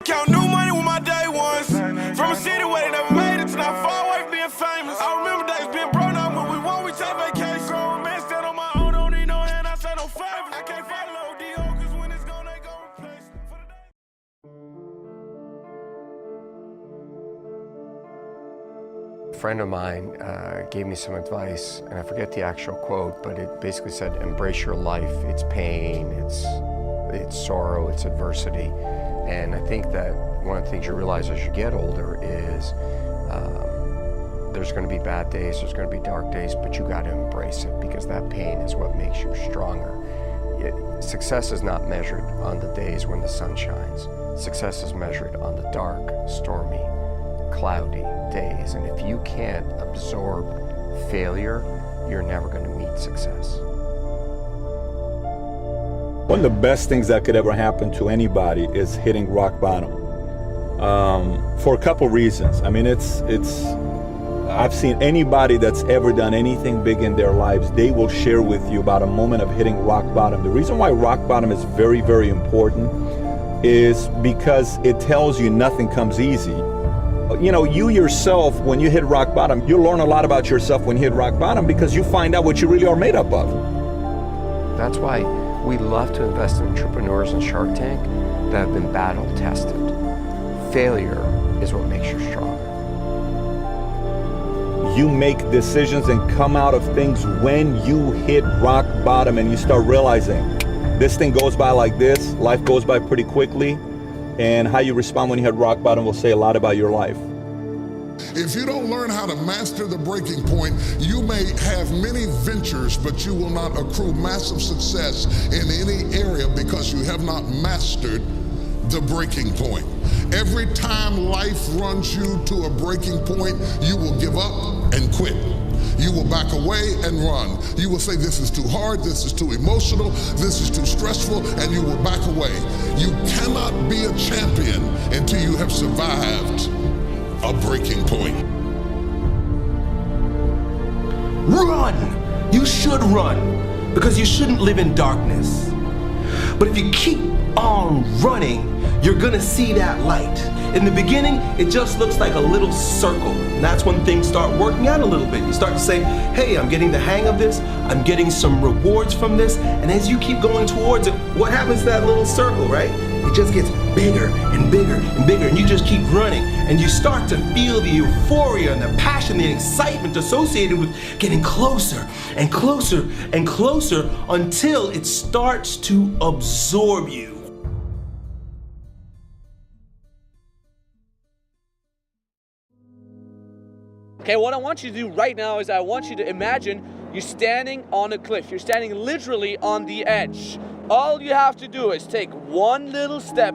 Count new money with my day ones. From a city where they never made it to not far away from being famous. I remember days being broke down when we won, we take vacation. Grown man stand on my own, don't need no hand, I say no favors. I can't follow D.O. cause when it's gone, they go replace it for the day. A friend of mine gave me some advice, and I forget the actual quote, but it basically said, embrace your life, its pain, its sorrow, its adversity. And I think that one of the things you realize as you get older is there's going to be bad days, there's going to be dark days, but you got to embrace it because that pain is what makes you stronger. Success is not measured on the days when the sun shines. Success is measured on the dark, stormy, cloudy days. And if you can't absorb failure, you're never going to meet success. One of the best things that could ever happen to anybody is hitting rock bottom. For a couple reasons. I mean, I've seen anybody that's ever done anything big in their lives, they will share with you about a moment of hitting rock bottom. The reason why rock bottom is very, very important is because it tells you nothing comes easy. You know, you yourself, when you hit rock bottom, you'll learn a lot about yourself when you hit rock bottom because you find out what you really are made up of. That's why we love to invest in entrepreneurs in Shark Tank that have been battle tested. Failure is what makes you stronger. You make decisions and come out of things when you hit rock bottom and you start realizing this thing goes by like this, life goes by pretty quickly, and how you respond when you hit rock bottom will say a lot about your life. If you don't learn how to master the breaking point, you may have many ventures, but you will not accrue massive success in any area because you have not mastered the breaking point. Every time life runs you to a breaking point, you will give up and quit. You will back away and run. You will say, this is too hard, this is too emotional, this is too stressful, and you will back away. You cannot be a champion until you have survived a breaking point. Run! You should run, because you shouldn't live in darkness. But if you keep on running, you're gonna see that light. In the beginning, it just looks like a little circle. And that's when things start working out a little bit. You start to say, hey, I'm getting the hang of this, I'm getting some rewards from this, and as you keep going towards it, what happens to that little circle, right? It just gets bigger and bigger and bigger, and you just keep running, and you start to feel the euphoria and the passion, the excitement associated with getting closer and closer and closer until it starts to absorb you. Okay, what I want you to do right now is I want you to imagine you're standing on a cliff. You're standing literally on the edge. All you have to do is take one little step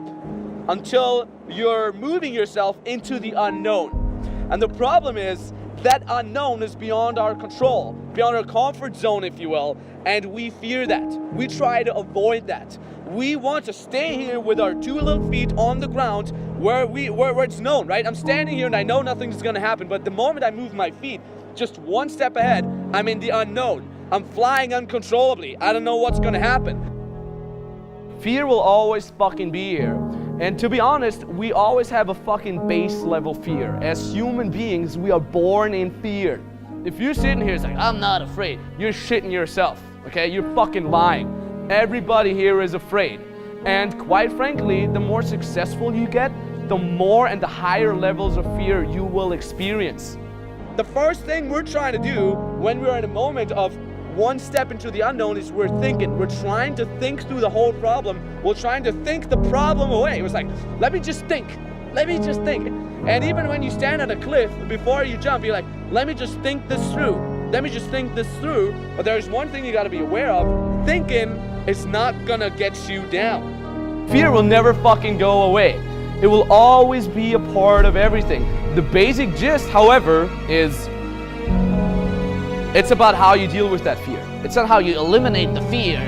until you're moving yourself into the unknown. And the problem is that unknown is beyond our control, beyond our comfort zone, if you will, and we fear that. We try to avoid that. We want to stay here with our two little feet on the ground where it's known, right? I'm standing here and I know nothing's gonna happen, but the moment I move my feet just one step ahead, I'm in the unknown. I'm flying uncontrollably. I don't know what's gonna happen. Fear will always fucking be here. And to be honest, we always have a fucking base level fear. As human beings, we are born in fear. If you're sitting here, it's like, I'm not afraid, you're shitting yourself, okay? You're fucking lying. Everybody here is afraid. And quite frankly, the more successful you get, the more and the higher levels of fear you will experience. The first thing we're trying to do when we're in a moment of one step into the unknown is we're thinking. We're trying to think through the whole problem. We're trying to think the problem away. It was like, let me just think. Let me just think. And even when you stand on a cliff, before you jump, you're like, let me just think this through. Let me just think this through. But there's one thing you gotta be aware of. Thinking is not gonna get you down. Fear will never fucking go away. It will always be a part of everything. The basic gist, however, is it's about how you deal with that fear. It's not how you eliminate the fear,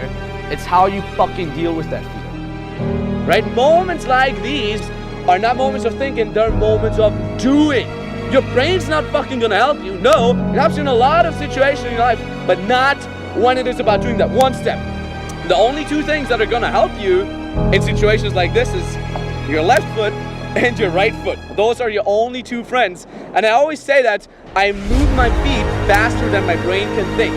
it's how you fucking deal with that fear. Right? Moments like these are not moments of thinking, they're moments of doing. Your brain's not fucking gonna help you. No, it helps you in a lot of situations in your life, but not when it is about doing that one step. The only two things that are gonna help you in situations like this is your left foot and your right foot. Those are your only two friends. And I always say that I move my feet faster than my brain can think.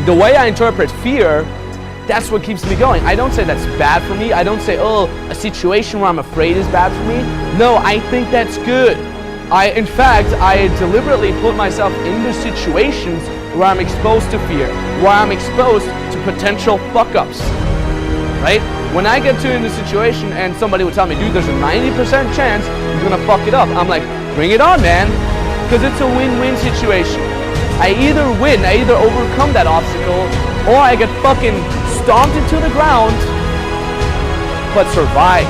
The way I interpret fear, that's what keeps me going. I don't say that's bad for me. I don't say, oh, a situation where I'm afraid is bad for me. No, I think that's good. In fact, I deliberately put myself into situations where I'm exposed to fear, where I'm exposed to potential fuck-ups, right? When I get in a situation and somebody would tell me, dude, there's a 90% chance you're gonna fuck it up, I'm like, bring it on, man, because it's a win-win situation. I either win, I either overcome that obstacle, or I get fucking stomped into the ground, but survive.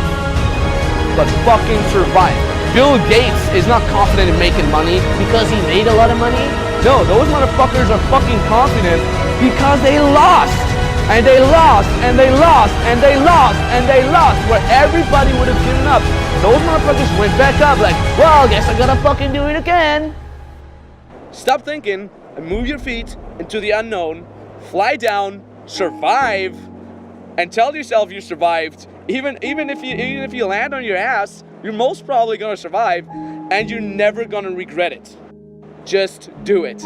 But fucking survive. Bill Gates is not confident in making money because he made a lot of money. No, those motherfuckers are fucking confident because they lost. And they lost, and they lost, and they lost, and they lost, where everybody would have given up. Those motherfuckers went back up like, well, I guess I gotta fucking do it again. Stop thinking and move your feet into the unknown. Fly down, survive, and tell yourself you survived. Even if you land on your ass, you're most probably gonna survive, and you're never gonna regret it. Just do it.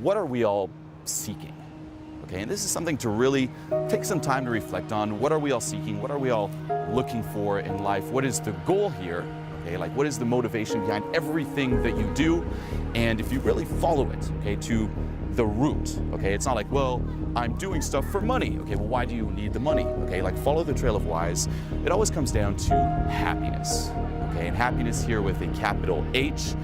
What are we all seeking? Okay, and this is something to really take some time to reflect on. What are we all seeking? What are we all looking for in life? What is the goal here? Okay, like what is the motivation behind everything that you do? And if you really follow it, okay, to the root, okay, it's not like, well, I'm doing stuff for money. Okay, well, why do you need the money? Okay, like follow the trail of whys. It always comes down to happiness. Okay, and happiness here with a capital H,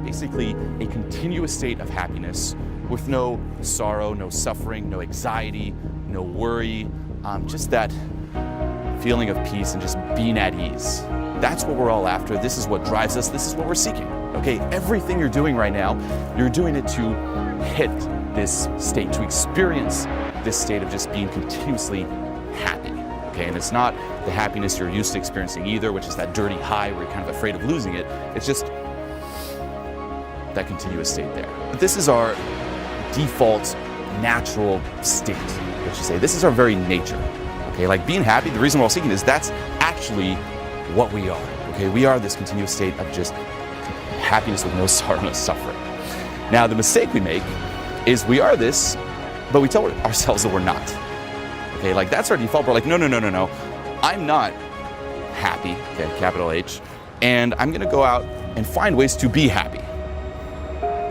basically a continuous state of happiness with no sorrow, no suffering, no anxiety, no worry, just that feeling of peace and just being at ease. That's what we're all after. This is what drives us. This is what we're seeking. Okay, everything you're doing right now, you're doing it to hit this state, to experience this state of just being continuously happy. Okay, and it's not the happiness you're used to experiencing either, which is that dirty high where you're kind of afraid of losing it. It's just that continuous state there. But this is our default natural state, let's just say. This is our very nature. Okay, like being happy, the reason we're all seeking is that's actually what we are. Okay, we are this continuous state of just happiness with no sorrow, no suffering. Now, the mistake we make is we are this, but we tell ourselves that we're not. Okay, like that's our default. We're like, no, I'm not happy, okay, capital H, and I'm gonna go out and find ways to be happy.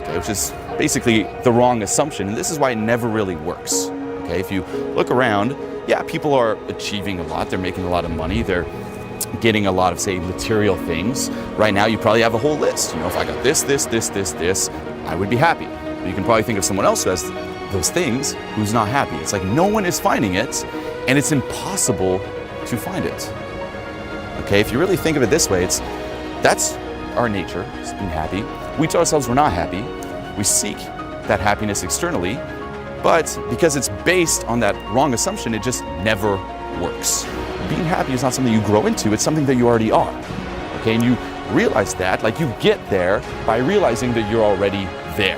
Okay, which is basically the wrong assumption, and this is why it never really works. Okay, if you look around, yeah, people are achieving a lot, they're making a lot of money, they're getting a lot of, say, material things. Right now, you probably have a whole list. You know, if I got this, I would be happy. But you can probably think of someone else who has those things who's not happy. It's like no one is finding it, and it's impossible to find it. Okay, if you really think of it this way, that's our nature, just being happy. We tell ourselves we're not happy. We seek that happiness externally, but because it's based on that wrong assumption, it just never works. Being happy is not something you grow into, it's something that you already are. Okay, and you realize that, like you get there by realizing that you're already there.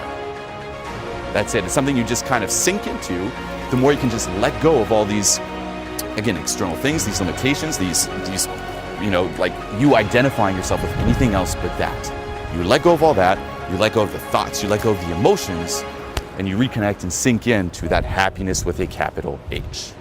That's it. It's something you just kind of sink into. The more you can just let go of all these, again, external things, these limitations, these, you know, like you identifying yourself with anything else but that. You let go of all that, you let go of the thoughts, you let go of the emotions, and you reconnect and sink into that happiness with a capital H.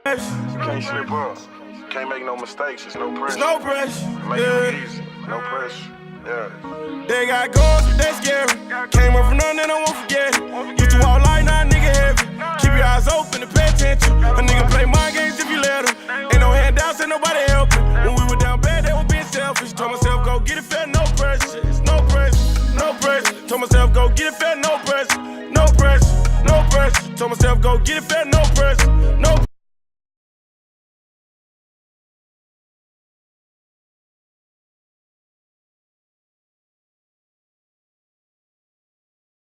You can't slip up. You can't make no mistakes. It's no pressure. No pressure. Make it easy. No pressure. Yeah. They got goals, but they scary. Came up from nothing, I won't forget it. Used to walk like now, nigga heavy. Keep your eyes open and pay attention. A nigga play mind games if you let him. Ain't no handouts, ain't nobody helping. When we were down bad, they were being selfish. Told myself, go get it fair, no pressure. It's no pressure, no pressure. Told myself, go get it fair, no pressure, no pressure, no pressure. Told myself, go get it fair, no pressure, no pressure.